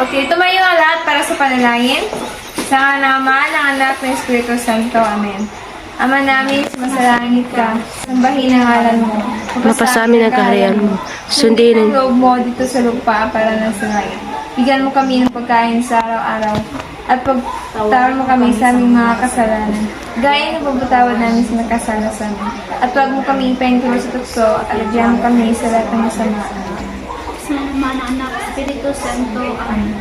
Okay, tumayo ang lahat para sa panalangin. Sa ngala ng Ama, ng Anak, ng Espiritu Santo. Amen. Ama namin, sumasalangit ka. Sambahin ang ngalan mo. Mapasa amin ang kaharian mo. Sundin ang loob mo dito sa lupa para na sa langit. Bigyan mo kami ng pagkain sa araw-araw. At pagtawad mo kami sa aming mga kasalanan. Gaya ng pagpatawad namin sa nakasala sa amin. At huwag mo kami ipahintulot sa tukso at adyan mo kami sa lahat ng masama. Sa Ama, ng Anak, Espiritu Santo. Amen.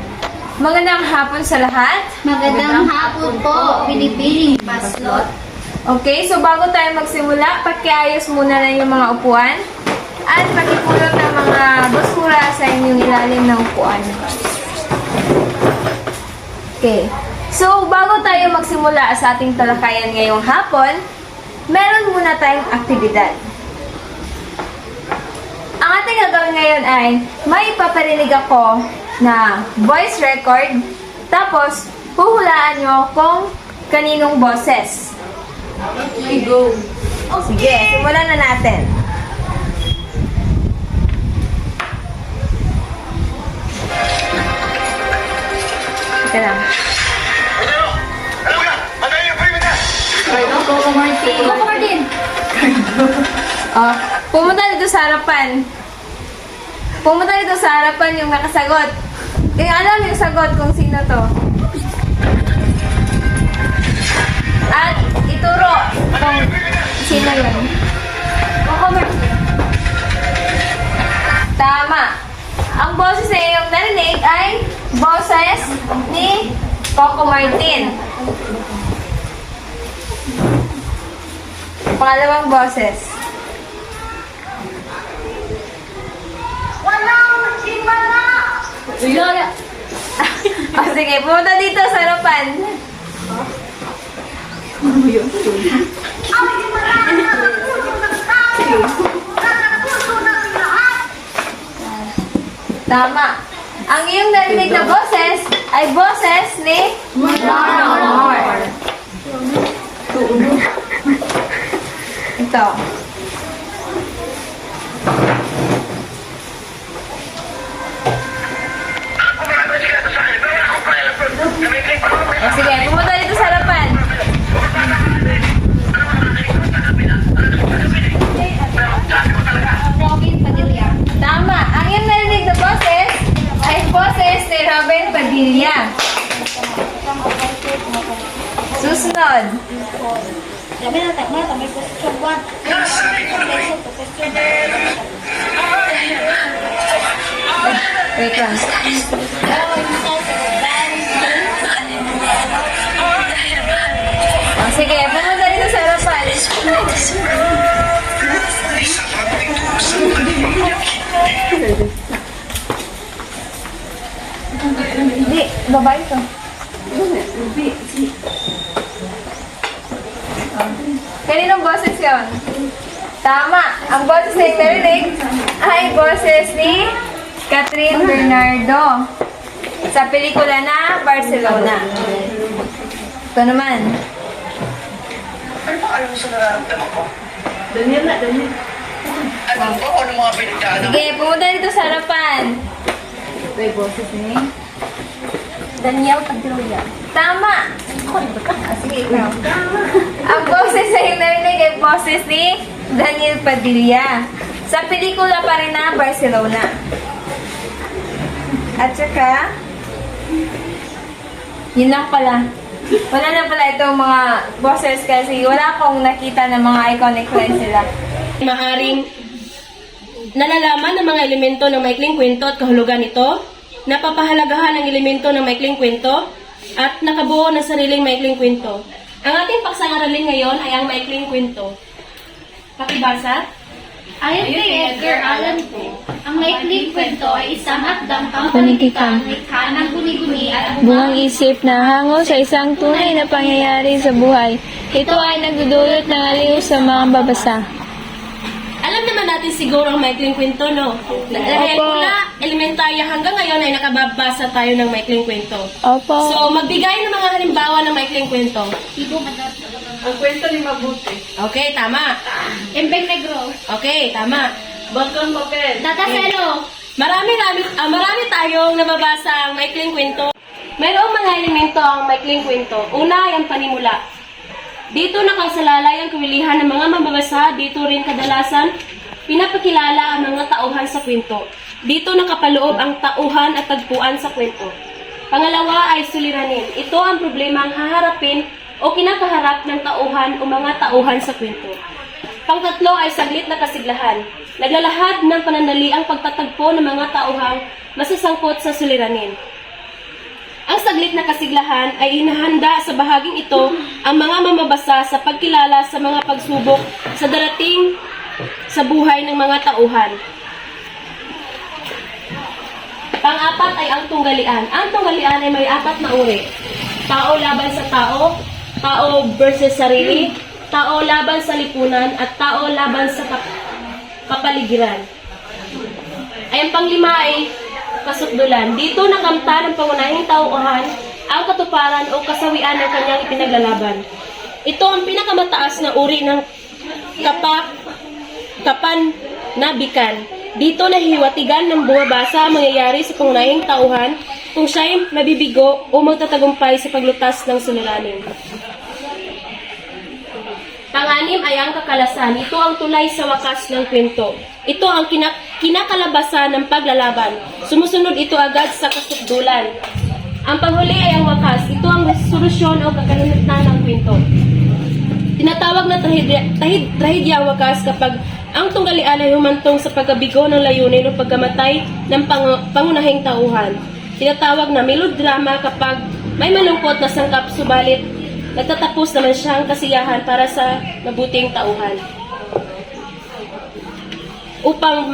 Magandang hapon sa lahat. Magandang hapon po, Pilipining Paslot. Okay, so bago tayo magsimula, pakiayos muna lang yung mga upuan at pakipulot ng mga basura sa inyong ilalim ng upuan. Okay, so bago tayo magsimula sa ating talakayan ngayong hapon, meron muna tayong aktibidad. Ang ating gagawin ngayon ay may paparinig ako na voice record, tapos huhulaan nyo kung kaninong boses. Okay, go. Sige, simulan na natin. Ika lang. Coco Martin. Oh, pumunta dito sa harapan. Pumunta dito sa harapan yung nakasagot. Kaya alam yung sagot kung sino to. At ituro kung sino yun. Coco Martin. Tama. Ang boses na iyong narinig ay boses ni Coco Martin. Pangalawang boses. Lola. O sige, pumunta dito sa harapan. Tama. Ang iyong narinig na boses ay boses ni Mar. Ito. O sige, pumunta dito sa harapan. Tama. Ang iyong narinig na boses ay boses ni Robin Padilla. Susunod. Sabi na tayo, may question 1. Wait lang. O sige, pumunta dito sa harapan. Hindi, babae to. Kaninong boses yun? Tama. Ang boses na yung narinig ay boses ni Catherine Bernardo sa pelikula na Barcelona. Ito naman. Ano ba alam mo sa nararamdaman ko? Daniel. Alam ko kung ano mga pinagdaanan mo. Sige, pumunta dito sa harapan. May boses ni Daniel Padilla. Tama! Sige, ikaw. Ang boses na yung narinig ay boses ni Daniel Padilla sa pelikula pa rin na Barcelona. At saka, yun lang pala. Wala na pala itong mga boses kasi wala akong nakita ng mga iconic lines sila. Maaring nalalaman ng mga elemento ng maikling kwento at kahulugan nito, napapahalagahan ang elemento ng maikling kwento, at nakabuo ng sariling maikling kwento. Ang ating pagsang-aralin ngayon ay ang maikling kwento. Pakibasa. Ayon kay Edgar Allan Poe, ang maikling kwento ay isang akdang pangkalitikang likha ng guni-guni at Buwang isip na hango sa isang tunay na pangyayari sa buhay. Ito ay nagdudulot ng aliw sa mga babasa. Alam naman natin siguro ang maikling kwento, no? Dahil Opo. mula elementarya hanggang ngayon ay nakababasa tayo ng maikling kwento. Opo. So, magbigay ng mga halimbawa ng maikling kwento. ibong adat. Ang kwento ni Mabuti. Okay, tama. Embeng Negro. Okay, tama. Bangkang papel. Tataselo. Marami tayong nababasa ang maikling kwento. Mayroong mga elemento ang maikling kwento. Una ay ang panimula. Dito nakasalalay ang kawilihan ng mga mababasa. Dito rin kadalasan pinapakilala ang mga tauhan sa kwento. Dito nakapaloob ang tauhan at tagpuan sa kwento. Pangalawa ay suliranin. Ito ang problema ang haharapin o kinakaharap ng tauhan o mga tauhan sa kwento. Pangtatlo ay saglit na kasiglahan. Naglalahad ng panandali ang pagtatagpo ng mga tauhang masasangkot sa suliranin. Ang saglit na kasiglahan ay inahanda sa bahaging ito ang mga mamabasa sa pagkilala sa mga pagsubok sa darating sa buhay ng mga tauhan. Pang-apat ay ang tunggalian. Ang tunggalian ay may 4 na uri. Tao laban sa tao, tao versus sarili, tao laban sa lipunan, at tao laban sa kapaligiran. Ay ang panglima ay kasukdulan. Dito nakamta ng pangunahing tauhan ang katuparan o kasawian ng kanyang ipinaglalaban. Ito ang pinakamataas na uri ng kapanabikan. Dito nahiwatigan ng bumabasa ang mangyayari sa pangunahing tauhan kung siya'y mabibigo o magtatagumpay sa paglutas ng suliranin. Pang-anim ay ang kakalasan. Ito ang tulay sa wakas ng kwento. Ito ang kinakalabasan ng paglalaban. Sumusunod ito agad sa kasukdulan. Ang panghuli ay ang wakas. Ito ang solusyon o kakahinatnan ng kwento. Tinatawag na trahedya wakas kapag ang tunggalian ay humantong sa pagkabigo ng layunin o pagkamatay ng pangunahing tauhan. Tinatawag na melodrama kapag may malungkot na sangkap subalit nagtatapos naman siyang kasiyahan para sa mabuting tauhan. Upang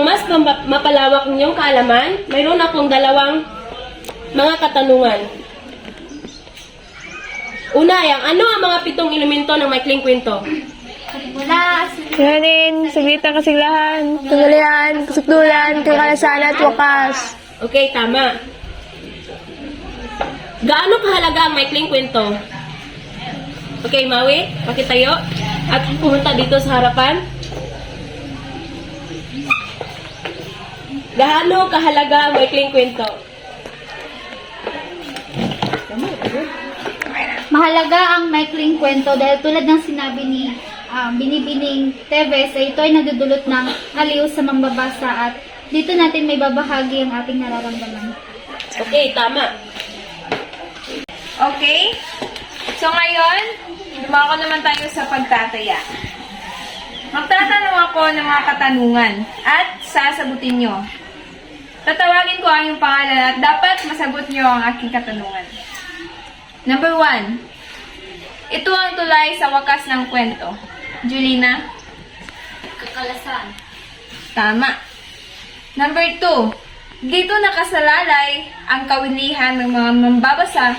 mas mapalawak niyong kaalaman, mayroon akong 2 mga katanungan. Una ay ano ang mga 7 elemento ng maikling kwento? Suliranin, saglit na kasiglahan, tunggalian, kasukdulan, kakalasan at wakas. Okay, tama. Gaano kahalaga ang maikling kwento? Okay, Maui, pakitayo at pumunta dito sa harapan. Gaano kahalaga ang maikling kwento? Mahalaga ang maikling kwento dahil tulad ng sinabi ni Binibining Teves ay ito ay nagdudulot ng aliw sa mangbabasa at dito natin may babahagi ang ating nararamdaman. Okay, tama. Okay? So ngayon, dumako naman tayo sa pagtataya. Magtatanong ako ng mga katanungan at sasagutin nyo. Tatawagin ko ang iyong pangalan at dapat masagot nyo ang aking katanungan. Number 1. Ito ang tulay sa wakas ng kwento. Julina? Kakalasan. Tama. Number 2. Dito nakasalalay ang kawilihan ng mga mambabasa.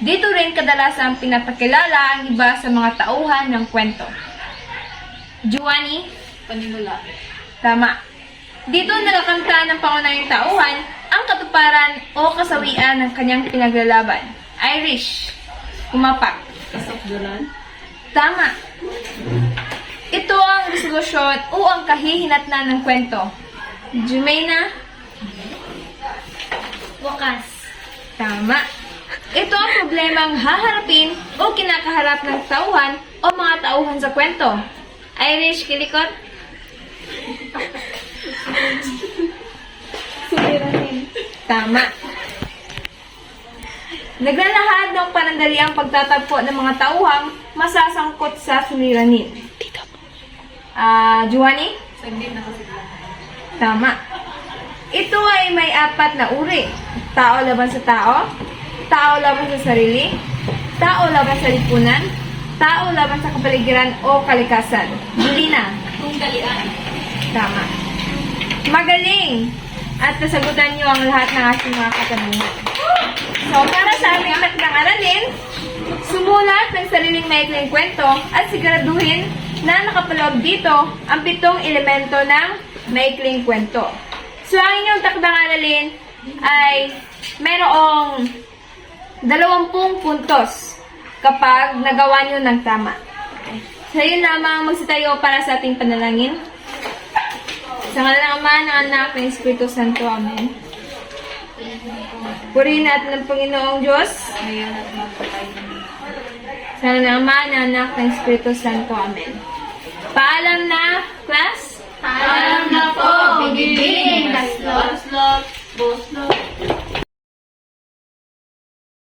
Dito rin kadalasan pinapakilala ang iba sa mga tauhan ng kwento. Juani? Panimula. Tama. Dito nagkakanta ng pangunahing tauhan ang katuparan o kasawian ng kanyang pinaglalaban. Irish. Kumapak. Kasukdulan. Tama. Ito ang resolusyon o ang kahihinatnan ng kwento. Jumaina? Wakas. Tama. Ito ang problemang haharapin o kinakaharap ng tauhan o mga tauhan sa kwento. Irish, Kilikot? Suliranin. Tama. Naglalahad ng panandali ang pagtatagpo ng mga tauhang masasangkot sa suliranin. Juani? Tama. Ito ay may 4 na uri. Tao laban sa tao, tao laban sa sarili, tao laban sa lipunan, tao laban sa kapaligiran o kalikasan. Julina? Tunggalian. Tama. Magaling! At nasagutan niyo ang lahat ng aking mga katanungan. So, para sa aming takdang aralin, sumulat ng sariling maikling kwento at siguraduhin na nakapaloob dito ang 7 elemento ng maikling kwento. So, ang inyong takdang aralin ay mayroong 20 puntos kapag nagawa niyo ng tama. So, yun lamang, magsitayo para sa ating panalangin. Sa ngalan ng Ama, ng Anak, ng Espiritu Santo. Amen. Purihin natin ang Panginoong Diyos. Sa ngalan ng Ama, ng Anak, ng Espiritu Santo. Amen. Paalam na, class? Paalam na po.